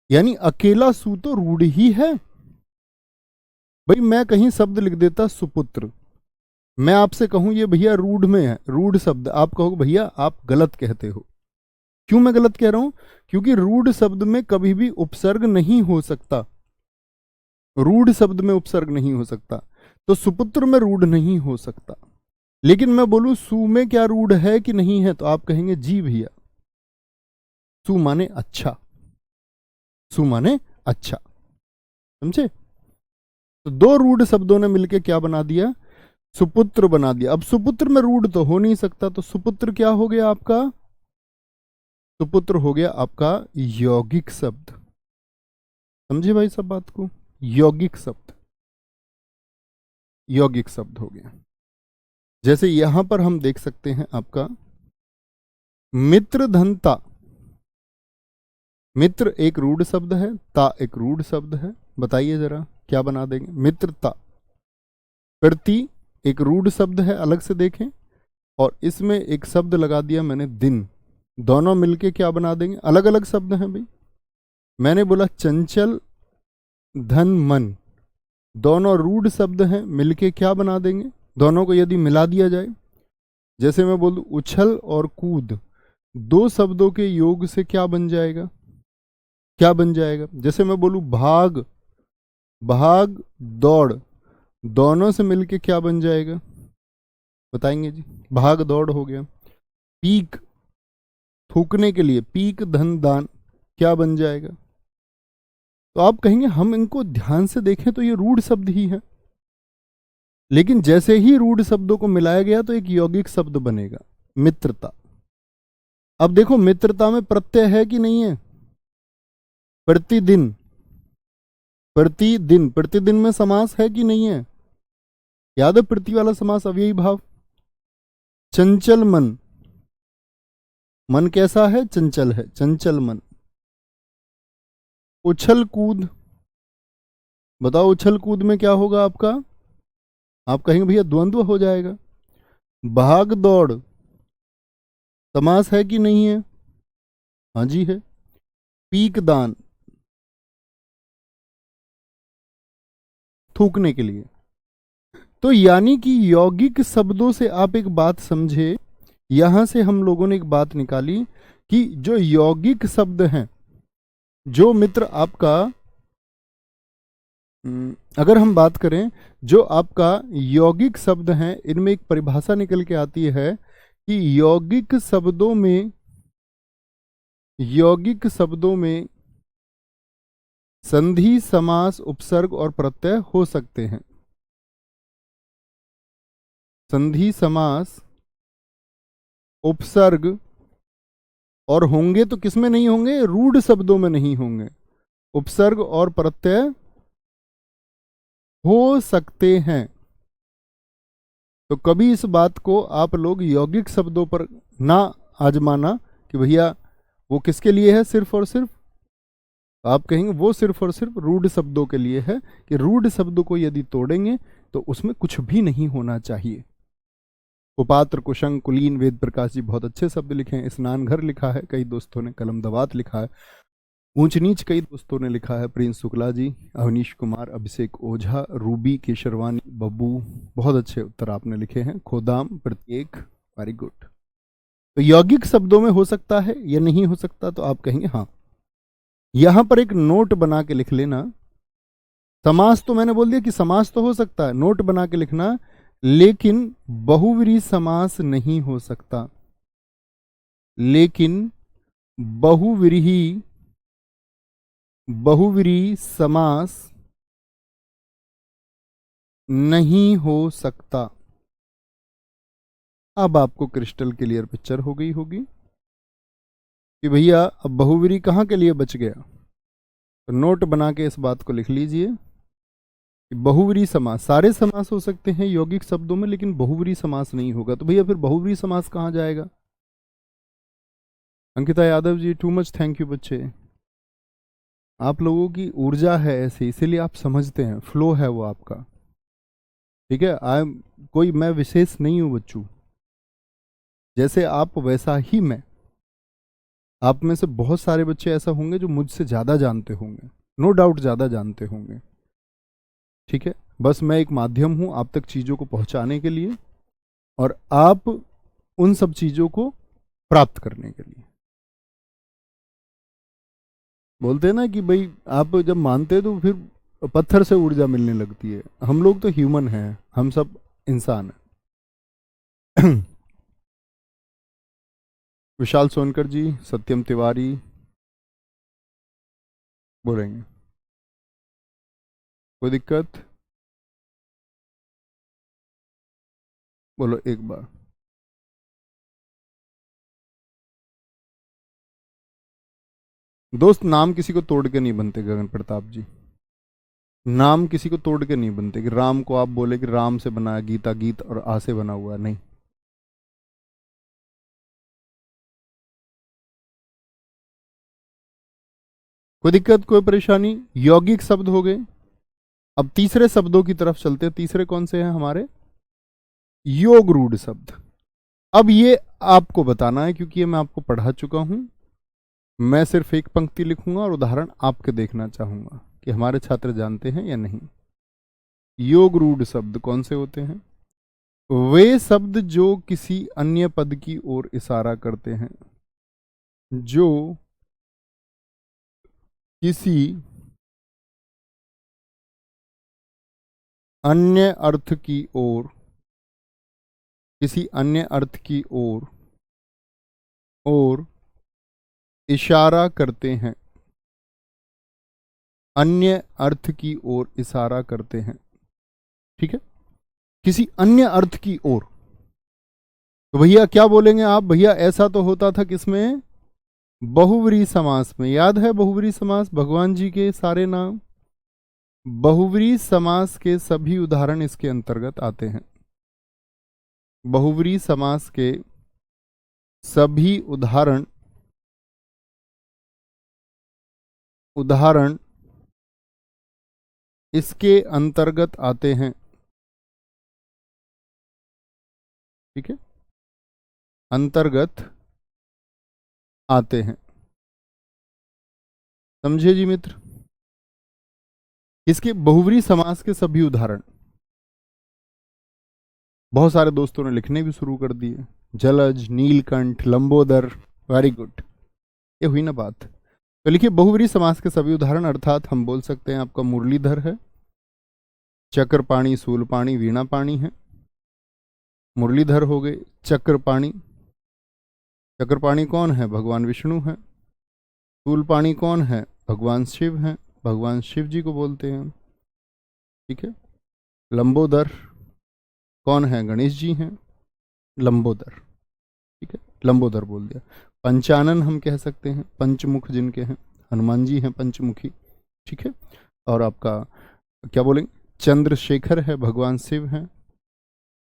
यानी अकेला सु तो रूढ़ ही है। भाई मैं कहीं शब्द लिख देता सुपुत्र, मैं आपसे कहूं ये भैया रूढ़ में है, रूढ़ शब्द, आप कहोगे भैया आप गलत कहते हो। क्यों मैं गलत कह रहा हूं, क्योंकि रूढ़ शब्द में कभी भी उपसर्ग नहीं हो सकता, रूढ़ शब्द में उपसर्ग नहीं हो सकता, तो सुपुत्र में रूढ़ नहीं हो सकता। लेकिन मैं बोलूं सु में क्या रूढ़ है कि नहीं है, तो आप कहेंगे जी भैया, सु माने अच्छा, सु माने अच्छा, समझे। तो दो रूढ़ शब्दों ने मिलकर क्या बना दिया, सुपुत्र बना दिया। अब सुपुत्र में रूढ़ तो हो नहीं सकता, तो सुपुत्र क्या हो गया आपका, सुपुत्र हो गया आपका यौगिक शब्द। समझे भाई सब बात को, यौगिक शब्द, यौगिक शब्द हो गया। जैसे यहां पर हम देख सकते हैं आपका मित्र धनता, मित्र एक रूढ़ शब्द है, ता एक रूढ़ शब्द है, बताइए जरा क्या बना देंगे, मित्रता। प्रति एक रूढ़ शब्द है, अलग से देखें, और इसमें एक शब्द लगा दिया मैंने दिन, दोनों मिलके क्या बना देंगे? अलग अलग शब्द हैं भाई। मैंने बोला चंचल, धन, मन, दोनों रूढ़ शब्द हैं, मिलके क्या बना देंगे? दोनों को यदि मिला दिया जाए, जैसे मैं बोलूं उछल और कूद, दो शब्दों के योग से क्या बन जाएगा? क्या बन जाएगा? जैसे मैं बोलूं भाग, भाग दौड़, दोनों से मिलके क्या बन जाएगा? बताएंगे जी। भाग दौड़ हो गया। पीक, थूकने के लिए, पीक धन दान, क्या बन जाएगा? तो आप कहेंगे हम इनको ध्यान से देखें तो ये रूढ़ शब्द ही है, लेकिन जैसे ही रूढ़ शब्दों को मिलाया गया तो एक यौगिक शब्द बनेगा, मित्रता। अब देखो मित्रता में प्रत्यय है कि नहीं है? प्रतिदिन, प्रतिदिन, प्रतिदिन में समास है कि नहीं है? याद है प्रति वाला समास, अव्ययी भाव। चंचल मन, मन कैसा है? चंचल है, चंचल मन। उछल कूद, बताओ उछल कूद में क्या होगा आपका? आप कहेंगे भैया द्वंद्व हो जाएगा। भाग दौड़, समास है कि नहीं है? हाँ जी है। पीक दान, थूकने के लिए। तो यानी कि यौगिक शब्दों से आप एक बात समझे, यहां से हम लोगों ने एक बात निकाली कि जो यौगिक शब्द हैं, जो मित्र आपका, अगर हम बात करें जो आपका यौगिक शब्द हैं, इनमें एक परिभाषा निकल के आती है कि यौगिक शब्दों में संधि, समास, उपसर्ग और प्रत्यय हो सकते हैं। संधि, समास, उपसर्ग और होंगे तो किसमें नहीं होंगे? रूढ़ शब्दों में नहीं होंगे। उपसर्ग और प्रत्यय हो सकते हैं। तो कभी इस बात को आप लोग यौगिक शब्दों पर ना आजमाना कि भैया वो किसके लिए है सिर्फ और सिर्फ। आप कहेंगे वो सिर्फ और सिर्फ रूढ़ शब्दों के लिए है, कि रूढ़ शब्दों को यदि तोड़ेंगे तो उसमें कुछ भी नहीं होना चाहिए। कुपात्र, कुशंग, कुलीन, वेद प्रकाश जी बहुत अच्छे शब्द लिखे हैं। स्नान घर लिखा है कई दोस्तों ने, कलम दवात लिखा है, ऊंच नीच कई दोस्तों ने लिखा है, प्रिंस शुक्ला जी, अवनीश कुमार, अभिषेक ओझा, रूबी केशरवानी, बब्बू, बहुत अच्छे उत्तर आपने लिखे हैं। खोदाम, प्रत्येक, वेरी गुड। तो यौगिक शब्दों में हो सकता है या नहीं हो सकता? तो आप कहेंगे हाँ। यहां पर एक नोट बना के लिख लेना। समास तो मैंने बोल दिया कि समास तो हो सकता है, नोट बना के लिखना, लेकिन बहुव्रीहि समास नहीं हो सकता। लेकिन बहुव्रीहि समास नहीं हो सकता। अब आपको क्रिस्टल क्लियर पिक्चर हो गई होगी कि भैया अब बहुव्रीहि कहां के लिए बच गया। तो नोट बना के इस बात को लिख लीजिए कि बहुव्रीहि समास, सारे समास हो सकते हैं यौगिक शब्दों में, लेकिन बहुव्रीहि समास नहीं होगा। तो भैया फिर बहुव्रीहि समास कहां जाएगा? Ankita Yadav ji, too much thank you बच्चे। आप लोगों की ऊर्जा है ऐसी, इसीलिए आप समझते हैं, फ्लो है वो आपका। ठीक है, कोई मैं विशेष नहीं हूं बच्चों, जैसे आप वैसा ही मैं। आप में से बहुत सारे बच्चे ऐसा होंगे जो मुझसे ज्यादा जानते होंगे, नो डाउट ज्यादा जानते होंगे। ठीक है, बस मैं एक माध्यम हूं आप तक चीजों को पहुंचाने के लिए, और आप उन सब चीजों को प्राप्त करने के लिए। बोलते हैं ना कि भाई आप जब मानते हैं तो फिर पत्थर से ऊर्जा मिलने लगती है। हम लोग तो ह्यूमन हैं, हम सब इंसान हैं। विशाल सोनकर जी, सत्यम तिवारी बोलेंगे, कोई दिक्कत? बोलो एक बार। दोस्त नाम किसी को तोड़ के नहीं बनते गगन प्रताप जी, नाम किसी को तोड़ के नहीं बनते कि राम को आप बोले कि राम से बना है, गीता गीत और आ से बना हुआ है, नहीं। कोई दिक्कत, कोई परेशानी? यौगिक शब्द हो गए। अब तीसरे शब्दों की तरफ चलते हैं। तीसरे कौन से हैं हमारे? योग रूढ़ शब्द। अब ये आपको बताना है, क्योंकि ये मैं आपको पढ़ा चुका हूं। मैं सिर्फ एक पंक्ति लिखूंगा और उदाहरण आपके देखना चाहूंगा कि हमारे छात्र जानते हैं या नहीं। योग रूढ़ शब्द कौन से होते हैं? वे शब्द जो किसी अन्य पद की ओर इशारा करते हैं, जो किसी अन्य अर्थ की ओर, किसी अन्य अर्थ की ओर इशारा करते हैं, अन्य अर्थ की ओर इशारा करते हैं। ठीक है, किसी अन्य अर्थ की ओर। तो भैया क्या बोलेंगे आप? भैया ऐसा तो होता था किसमें? बहुव्रीहि समास में। याद है बहुव्रीहि समास, भगवान जी के सारे नाम? बहुव्रीहि समास के सभी उदाहरण इसके अंतर्गत आते हैं। बहुव्रीहि समास के सभी उदाहरण इसके अंतर्गत आते हैं। ठीक है, अंतर्गत आते हैं। समझे जी मित्र? इसके बहुव्रीहि समास के सभी उदाहरण। बहुत सारे दोस्तों ने लिखने भी शुरू कर दिए। जलज, नीलकंठ, लंबोदर। वेरी गुड, ये हुई ना बात। तो लिखिए बहुव्रीहि समास के सभी उदाहरण, अर्थात हम बोल सकते हैं आपका मुरलीधर है, चक्रपाणी, शूलपाणी, वीणापाणी है। मुरलीधर हो गए, चक्रपाणी। चक्रपाणी कौन है? भगवान विष्णु है। शूलपाणी कौन है? भगवान शिव हैं, भगवान शिव जी को बोलते हैं। ठीक है, लंबोदर कौन है? गणेश जी हैं, लंबोदर। ठीक है, लंबोदर बोल दिया। पंचानन हम कह सकते हैं, पंचमुख जिनके हैं, हनुमान जी हैं पंचमुखी। ठीक है, और आपका क्या बोलेंगे? चंद्रशेखर है, भगवान शिव हैं।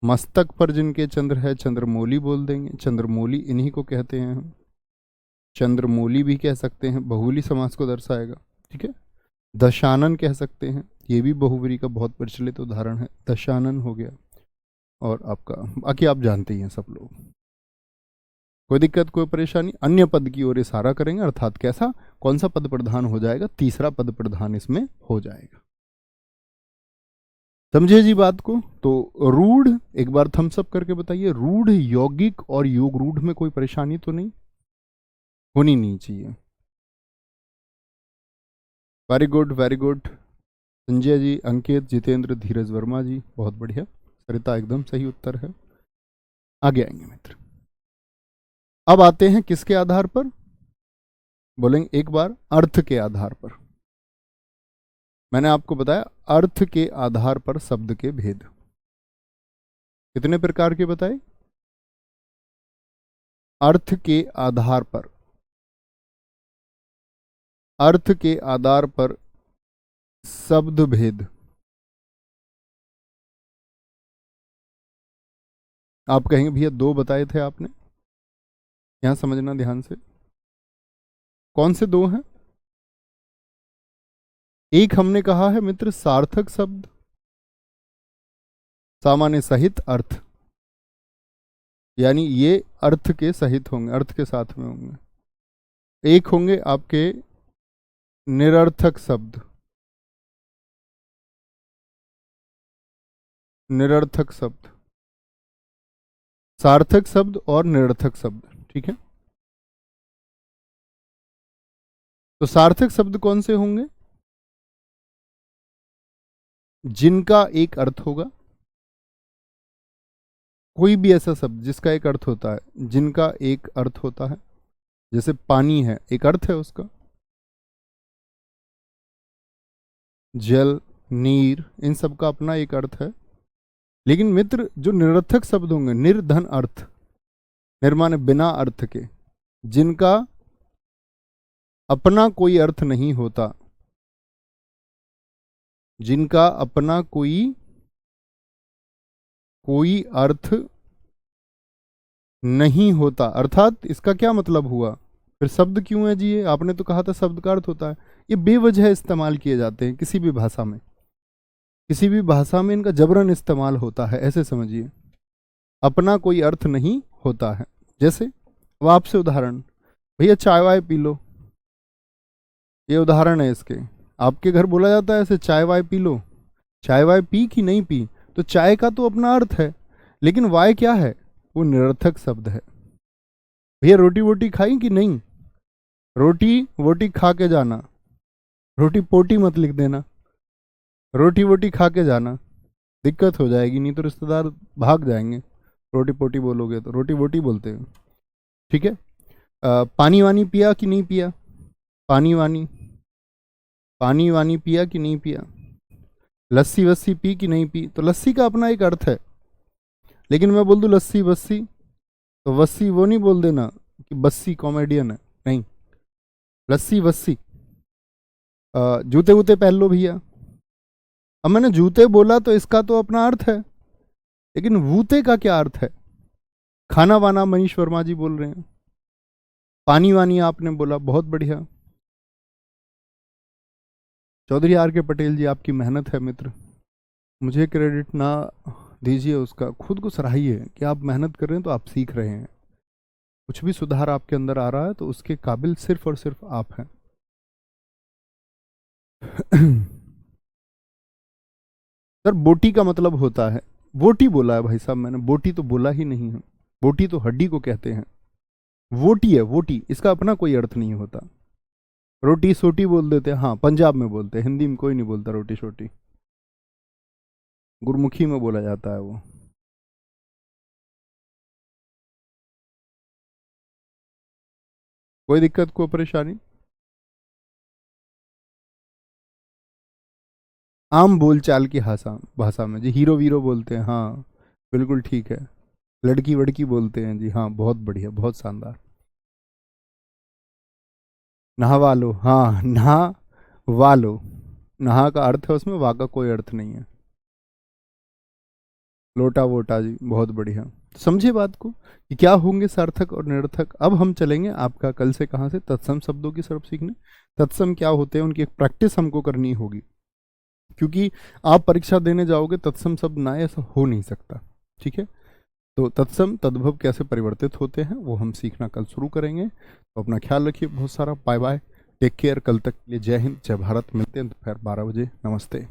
मस्तक पर जिनके चंद्र है, चंद्रमौली बोल देंगे। चंद्रमौली इन्हीं को कहते हैं हम, चंद्रमौली भी कह सकते हैं, बहुव्रीहि समास को दर्शाएगा। ठीक है, दशानन कह सकते हैं, ये भी बहुव्रीहि का बहुत प्रचलित उदाहरण है, दशानन हो गया। और आपका बाकी आप जानते ही हैं सब लोग। कोई दिक्कत, कोई परेशानी? अन्य पद की ओर इशारा करेंगे, अर्थात कैसा, कौन सा पद प्रधान हो जाएगा? तीसरा पद प्रधान इसमें हो जाएगा। समझे जी बात को? तो रूढ़ एक बार थम्स अप करके बताइए। रूढ़, यौगिक और योग रूढ़ में कोई परेशानी तो नहीं होनी नहीं चाहिए। Very good, very good. Sanjay ji, Ankit, Jitendra, Dheeraj Verma ji, बहुत बढ़िया। सरिता एकदम सही उत्तर है। आगे आएंगे मित्र। अब आते हैं किसके आधार पर? बोलेंगे एक बार, अर्थ के आधार पर। मैंने आपको बताया अर्थ के आधार पर शब्द के भेद कितने प्रकार के बताए? अर्थ के आधार पर, अर्थ के आधार पर शब्द भेद। आप कहेंगे भैया दो बताए थे आपने, यहां समझना ध्यान से। कौन से दो हैं? एक हमने कहा है मित्र सार्थक शब्द, सामान्य सहित अर्थ, यानी ये अर्थ के सहित होंगे, अर्थ के साथ में होंगे। एक होंगे आपके निरर्थक शब्द, निरर्थक शब्द, सार्थक शब्द और निरर्थक शब्द। ठीक है, तो सार्थक शब्द कौन से होंगे? जिनका एक अर्थ होगा। कोई भी ऐसा शब्द जिसका एक अर्थ होता है, जिनका एक अर्थ होता है। जैसे पानी है, एक अर्थ है उसका। जल, नीर, इन सब का अपना एक अर्थ है। लेकिन मित्र जो निरर्थक शब्द होंगे, निर्धन अर्थ, निर्माण बिना अर्थ के, जिनका अपना कोई अर्थ नहीं होता, जिनका अपना कोई अर्थ नहीं होता। अर्थात इसका क्या मतलब हुआ? फिर शब्द क्यों है जी? ये आपने तो कहा था शब्द का अर्थ होता है। ये बेवजह इस्तेमाल किए जाते हैं किसी भी भाषा में, किसी भी भाषा में इनका जबरन इस्तेमाल होता है, ऐसे समझिए। अपना कोई अर्थ नहीं होता है। जैसे वो आपसे उदाहरण, भैया चाय वाय पी लो, ये उदाहरण है इसके। आपके घर बोला जाता है ऐसे, चाय वाय पी लो, चाय वाय पी कि नहीं पी, तो चाय का तो अपना अर्थ है, लेकिन वाय क्या है, वो निरर्थक शब्द है। भैया रोटी वोटी खाई कि नहीं, रोटी वोटी खा के जाना, रोटी पोटी मत लिख देना, रोटी वोटी खा के जाना, दिक्कत हो जाएगी, नहीं तो रिश्तेदार भाग जाएंगे। रोटी पोटी बोलोगे तो रोटी वोटी बोलते हैं, ठीक है। पानी वानी पिया कि नहीं पिया, पानी वानी, पानी वानी पिया कि नहीं पिया, लस्सी वस्सी पी कि नहीं पी, तो लस्सी का अपना एक अर्थ है, लेकिन मैं बोल दूं लस्सी वस्सी, तो वस्सी वो नहीं बोल देना कि बस्सी कॉमेडियन है, नहीं, लस्सी वस्सी। जूते वूते पहन लो भैया, अब मैंने जूते बोला तो इसका तो अपना अर्थ है, लेकिन वूते का क्या अर्थ है। खाना वाना मनीष वर्मा जी बोल रहे हैं, पानी वानी आपने बोला, बहुत बढ़िया। चौधरी आर के पटेल जी, आपकी मेहनत है मित्र, मुझे क्रेडिट ना दीजिए उसका, खुद को सराहिए कि आप मेहनत कर रहे हैं तो आप सीख रहे हैं, कुछ भी सुधार आपके अंदर आ रहा है तो उसके काबिल सिर्फ और सिर्फ आप हैं। सर बोटी का मतलब होता है, वोटी बोला है भाई साहब मैंने, बोटी तो बोला ही नहीं है, बोटी तो हड्डी को कहते हैं, वोटी है वोटी, इसका अपना कोई अर्थ नहीं होता। रोटी सोटी बोल देते हैं, हाँ पंजाब में बोलते हैं, हिंदी में कोई नहीं बोलता रोटी सोटी, गुरमुखी में बोला जाता है वो। कोई दिक्कत, कोई परेशानी। आम बोलचाल की भाषा भाषा में जी हीरो वीरो बोलते हैं, हाँ बिल्कुल ठीक है। लड़की वड़की बोलते हैं जी, हाँ बहुत बढ़िया, बहुत शानदार। नहवा लो, हाँ नहा वालो, नहा का अर्थ है उसमें, वा का कोई अर्थ नहीं है। लोटा वोटा जी, बहुत बढ़िया। तो समझे बात को कि क्या होंगे सार्थक और निरर्थक। अब हम चलेंगे आपका कल से कहाँ से, तत्सम शब्दों की तरफ सीखने। तत्सम क्या होते हैं, उनकी एक प्रैक्टिस हमको करनी होगी, क्योंकि आप परीक्षा देने जाओगे तत्सम शब्द ना, ऐसा हो नहीं सकता, ठीक है। तो तत्सम तद्भव कैसे परिवर्तित होते हैं वो हम सीखना कल शुरू करेंगे। तो अपना ख्याल रखिए बहुत सारा, बाय बाय, टेक केयर। कल तक के लिए जय हिंद जय भारत, मिलते हैं दोपहर 12 बजे, नमस्ते।